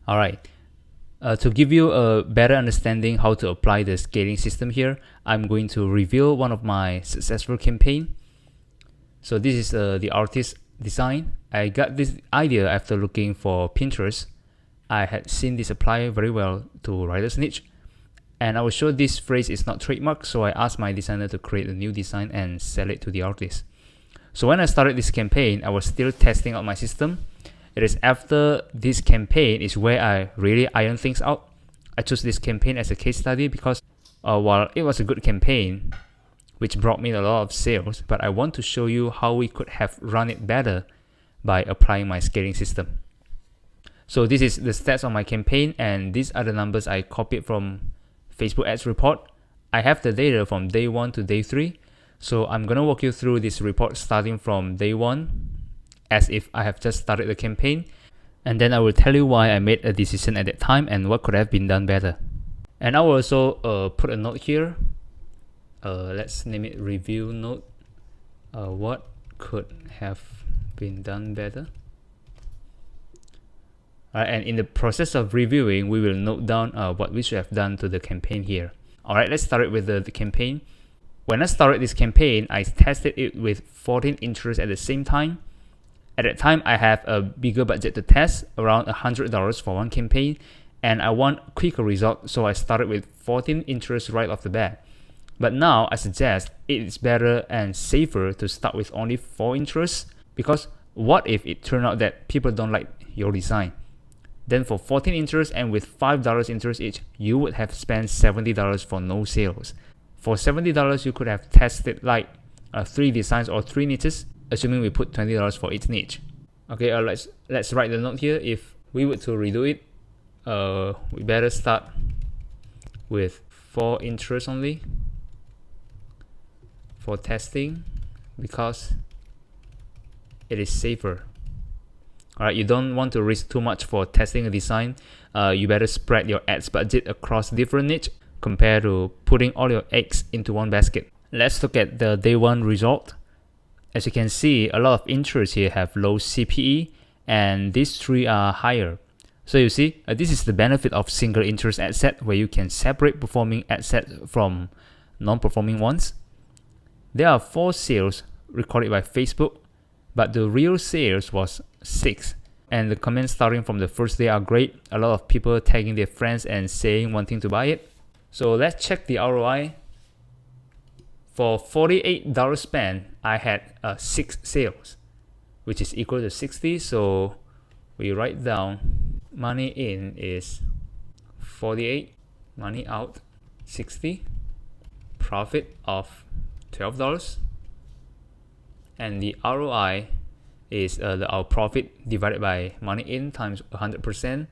Alright, to give you a better understanding how to apply the scaling system here, I'm going to reveal one of my successful campaign. So this is the artist design. I got this idea after looking for Pinterest. I had seen this apply very well to writer's niche, and I was sure this phrase is not trademarked, so I asked my designer to create a new design and sell it to the artist. So when I started this campaign, I was still testing out my system. It is after this campaign is where I really iron things out. I chose this campaign as a case study because while it was a good campaign, which brought me a lot of sales, but I want to show you how we could have run it better by applying my scaling system. So this is the stats on my campaign, and these are the numbers I copied from Facebook ads report. I have the data from day 1 to day 3. So I'm gonna walk you through this report starting from day 1 as if I have just started the campaign, and then I will tell you why I made a decision at that time and what could have been done better. And I will also put a note here. Let's name it review note. What could have been done better? Alright, and in the process of reviewing, we will note down what we should have done to the campaign here. Alright, let's start with the campaign. When I started this campaign, I tested it with 14 interests at the same time. At that time, I have a bigger budget to test, around $100 for one campaign, and I want quicker results, so I started with 14 interests right off the bat. But now, I suggest it is better and safer to start with only 4 interests, because what if it turned out that people don't like your design? Then for 14 interests and with $5 interest each, you would have spent $70 for no sales. For $70, you could have tested like 3 designs or 3 niches, assuming we put $20 for each niche. Okay, let's write the note here. If we were to redo it, we better start with 4 interests only for testing, because it is safer. Alright, you don't want to risk too much for testing a design. You better spread your ads budget across different niches compared to putting all your eggs into one basket. Let's look at the day 1 result. As you can see, a lot of interests here have low CPE, and these 3 are higher. So you see, this is the benefit of single interest ad set, where you can separate performing ad sets from non-performing ones. There are 4 sales recorded by Facebook, but the real sales was 6. And the comments starting from the first day are great. A lot of people tagging their friends and saying wanting to buy it. So let's check the ROI. For $48 spent, I had 6 sales, which is equal to 60. So we write down money in is 48, money out 60, profit of $12, and the ROI is our profit divided by money in times 100%.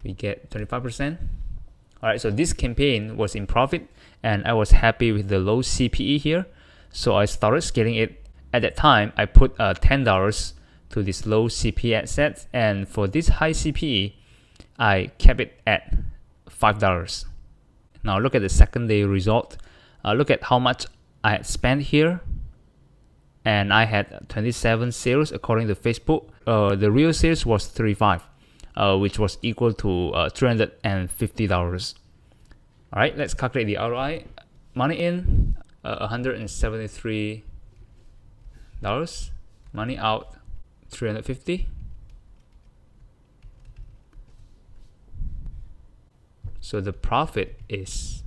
We get 25%. Alright, so this campaign was in profit, and I was happy with the low CPE here, so I started scaling it. At that time, I put $10 to this low CPE ad set, and for this high CPE, I kept it at $5. Now look at the second day result. Look at how much I had spent here, and I had 27 sales according to Facebook. The real sales was 35. Which was equal to $350. Alright, let's calculate the ROI. Money in, $173. Money out, $350. So the profit is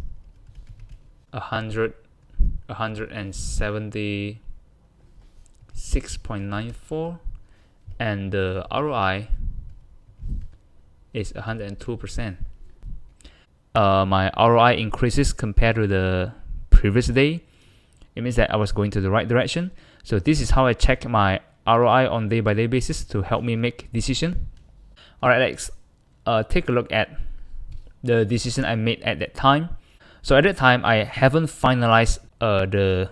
$176.94, and the ROI is 102%. My ROI increases compared to the previous day. It means that I was going to the right direction. So this is how I check my ROI on day-by-day basis to help me make decision. Alright, let's take a look at the decision I made at that time. So at that time, I haven't finalized the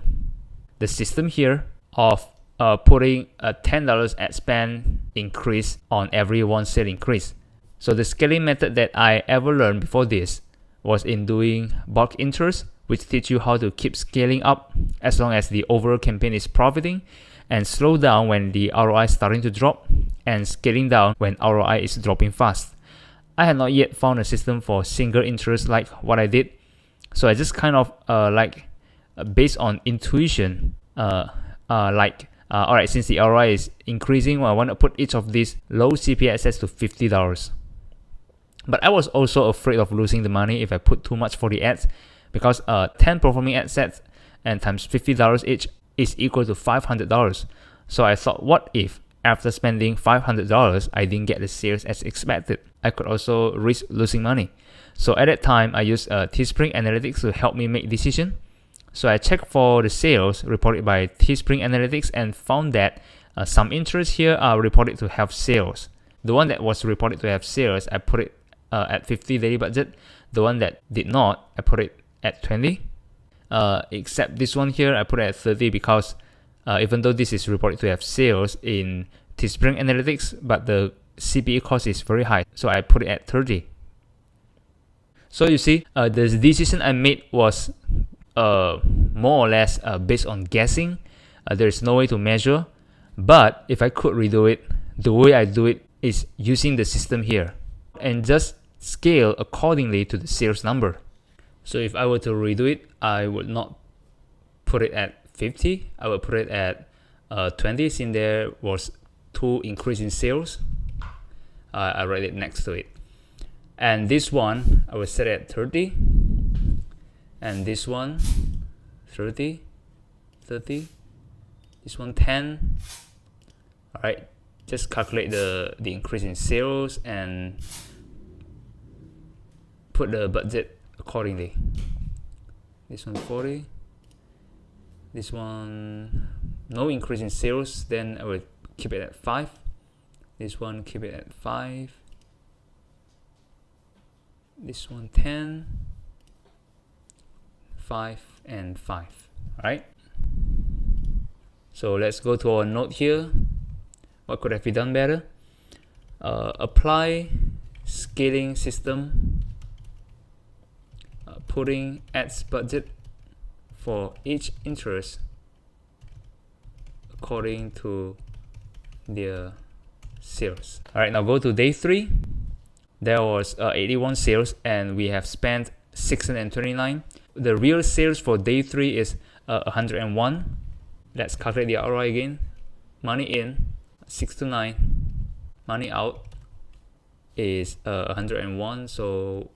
system here of putting a $10 ad spend increase on every 1 sale increase. So the scaling method that I ever learned before this was in doing bulk interest, which teach you how to keep scaling up as long as the overall campaign is profiting, and slow down when the ROI is starting to drop, and scaling down when ROI is dropping fast. I had not yet found a system for single interest like what I did. So I just kind of based on intuition, alright, since the ROI is increasing, well, I want to put each of these low CPA assets to $50. But I was also afraid of losing the money if I put too much for the ads, because 10 performing ad sets and times $50 each is equal to $500. So I thought, what if after spending $500 I didn't get the sales as expected? I could also risk losing money. So at that time I used Teespring Analytics to help me make decision. So I checked for the sales reported by Teespring Analytics and found that some interests here are reported to have sales. The one that was reported to have sales, I put it at 50 daily budget. The one that did not, I put it at 20. Except this one here, I put it at 30 because even though this is reported to have sales in Teespring Analytics, but the CPE cost is very high, so I put it at 30. So you see, the decision I made was more or less based on guessing. There is no way to measure, but if I could redo it, the way I do it is using the system here and just scale accordingly to the sales number. So if I were to redo it, I would not put it at 50, I would put it at 20, since there was 2 increase in sales. I write it next to it. And this one, I will set it at 30. And this one, 30, 30. This one, 10. Alright, just calculate the increase in sales and put the budget accordingly. This one, 40. This one, no increase in sales, then I will keep it at 5. This one, keep it at 5. This one, 10, 5, and 5. Alright. So let's go to our note here. What could have been done better? Apply scaling system, putting ads budget for each interest according to their sales. Alright, now go to day 3. There was 81 sales and we have spent 629. The real sales for day 3 is 101. Let's calculate the ROI again. Money in 629, money out is 101, so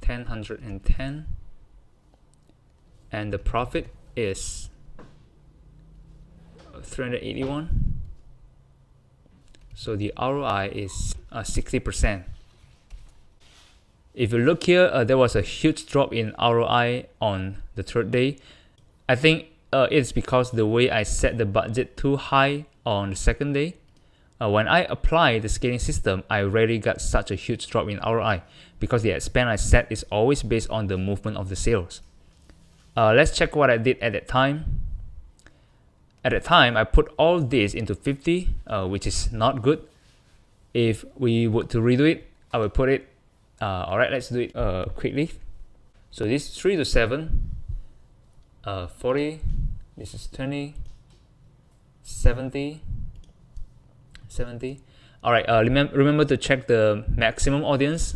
110, and the profit is 381. So the ROI is 60%. If you look here, there was a huge drop in ROI on the 3rd day. I think it's because the way I set the budget too high on the 2nd day. When I apply the scaling system, I rarely got such a huge drop in ROI because the ad spend I set is always based on the movement of the sales. Let's check what I did at that time. At that time, I put all this into 50, which is not good. If we were to redo it, I would put it, alright, let's do it quickly. So this is 3 to 7, 40, this is 20, 70, 70. Alright, remember to check the maximum audience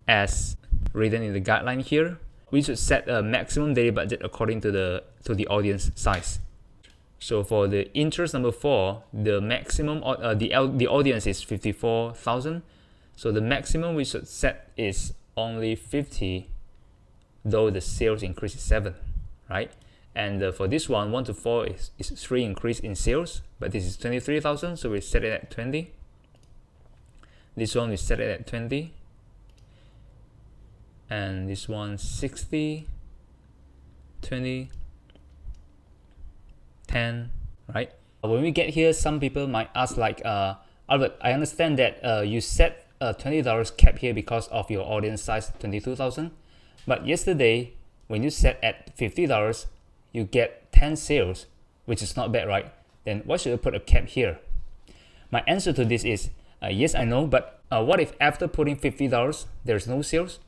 as written in the guideline here. We should set a maximum daily budget according to the audience size. So for the interest number 4, the maximum the audience is 54,000. So the maximum we should set is only 50, though the sales increase is 7, right? And for this one, 1 to 4 is 3 increase in sales, but this is 23,000, so we set it at 20. This one we set it at 20. And this one 60, 20, 10, right? When we get here, some people might ask like, Albert, I understand that you set a $20 cap here because of your audience size 22,000, but yesterday when you set at $50, you get 10 sales, which is not bad, right? Then why should I put a cap here? My answer to this is, yes, I know, but what if after putting $50, there's no sales?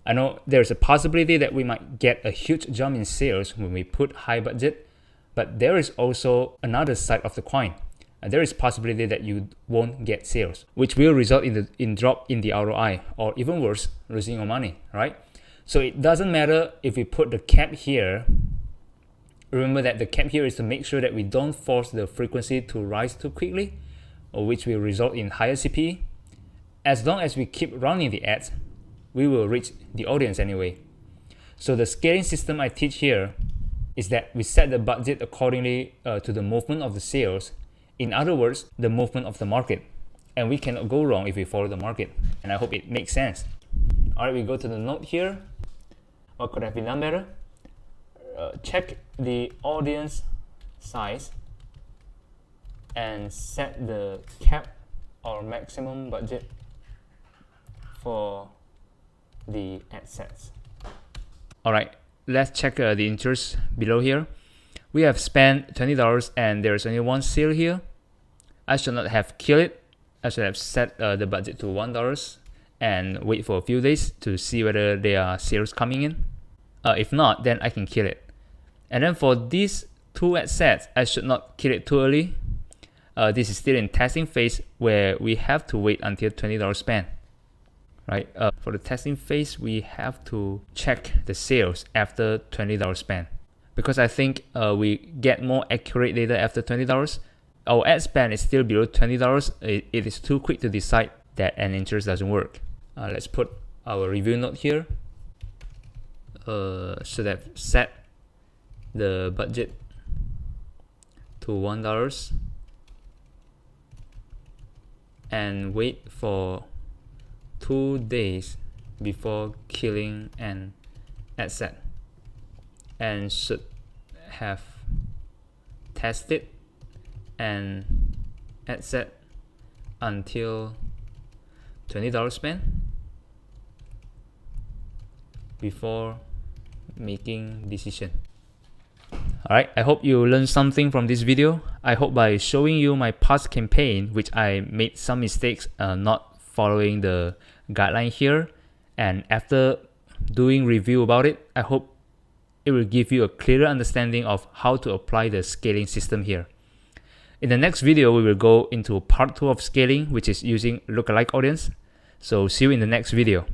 I know there's a possibility that we might get a huge jump in sales when we put high budget, but there is also another side of the coin. there is possibility that you won't get sales, which will result in drop in the ROI, or even worse, losing your money, right? So it doesn't matter if we put the cap here. Remember that the cap here is to make sure that we don't force the frequency to rise too quickly, or which will result in higher CPE. As long as we keep running the ads, we will reach the audience anyway. So the scaling system I teach here is that we set the budget accordingly to the movement of the sales. In other words, the movement of the market. And we cannot go wrong if we follow the market. And I hope it makes sense. Alright, we go to the note here. What could have been done better? Check the audience size and set the cap or maximum budget for the ad sets. Alright, let's check the interest below here. We have spent $20 and there's only one sale here. I should not have killed it. I should have set the budget to $1 and wait for a few days to see whether there are sales coming in. If not, then I can kill it. And then for these two ad sets, I should not kill it too early. This is still in testing phase where we have to wait until $20 spent. Right? For the testing phase, we have to check the sales after $20 spent. Because I think we get more accurate data after $20. Our ad spend is still below $20. It is too quick to decide that an interest doesn't work. Let's put our review note here. Should have set the budget to $1 and wait for 2 days before killing an ad set, and should have tested an ad set until $20 spent before making decision. Alright, I hope you learned something from this video. I hope by showing you my past campaign, which I made some mistakes not following the guideline here, and after doing review about it, I hope it will give you a clearer understanding of how to apply the scaling system here. In the next video, we will go into part 2 of scaling, which is using lookalike audience. So see you in the next video.